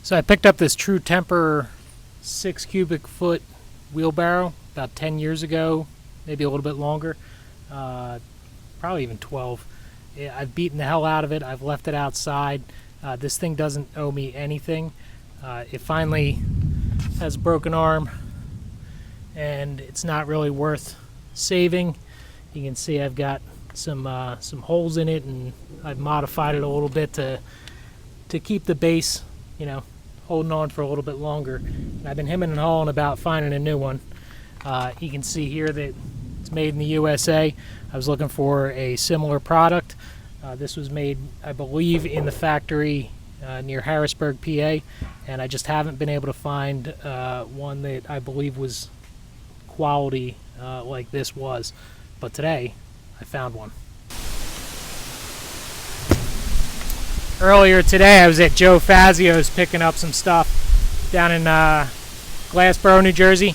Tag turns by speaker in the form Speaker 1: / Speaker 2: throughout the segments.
Speaker 1: So I picked up this True Temper 6 cubic foot wheelbarrow about 10 years ago, maybe a little bit longer, probably even 12. I've beaten the hell out of it. I've left it outside. This thing doesn't owe me anything. It finally has a broken arm, and it's not really worth saving. You can see I've got some holes in it, and I've modified it a little bit to keep the base, holding on for a little bit longer. And I've been hemming and hawing about finding a new one. You can see here that it's made in the USA. I was looking for a similar product. This was made, I believe, in the factory near Harrisburg, PA, and I just haven't been able to find one that I believe was quality like this was. But today, I found one. Earlier today, I was at Joe Fazzio's picking up some stuff down in Galssboro, New Jersey.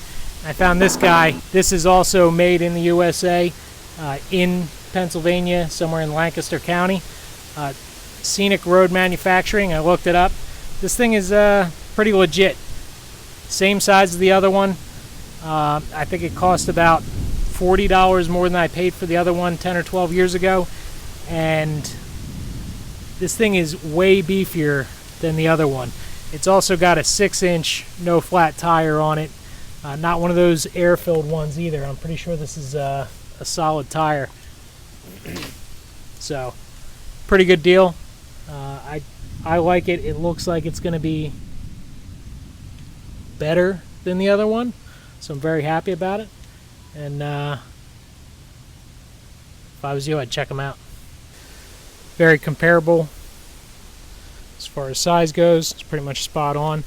Speaker 1: I found this guy. This is also made in the USA, in Pennsylvania, somewhere in Lancaster County. Scenic Road Manufacturing. I looked it up. This thing is pretty legit. Same size as the other one. I think it cost about $40 more than I paid for the other one 10 or 12 years ago. And this thing is way beefier than the other one. It's also got a 6-inch no flat tire on it. Not one of those air-filled ones either. I'm pretty sure this is a solid tire. So, pretty good deal. I like it. It looks like it's going to be better than the other one, so I'm very happy about it. And if I was you, I'd check them out. Very comparable as far as size goes. It's pretty much spot on.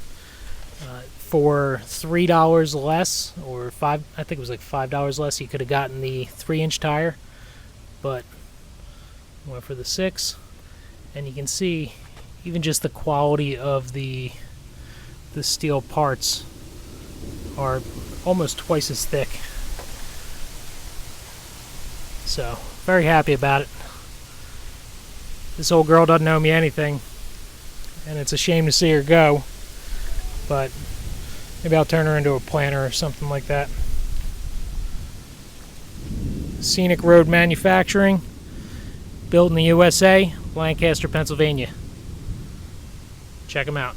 Speaker 1: For $3 less, or I think it was like $5 less, you could have gotten the 3-inch tire, but I went for the 6. And you can see even just the quality of the steel parts are almost twice as thick. So, very happy about it. This old girl doesn't owe me anything, and it's a shame to see her go, but maybe I'll turn her into a planter or something like that. Scenic Road Manufacturing, built in the USA, Lancaster, Pennsylvania. Check them out.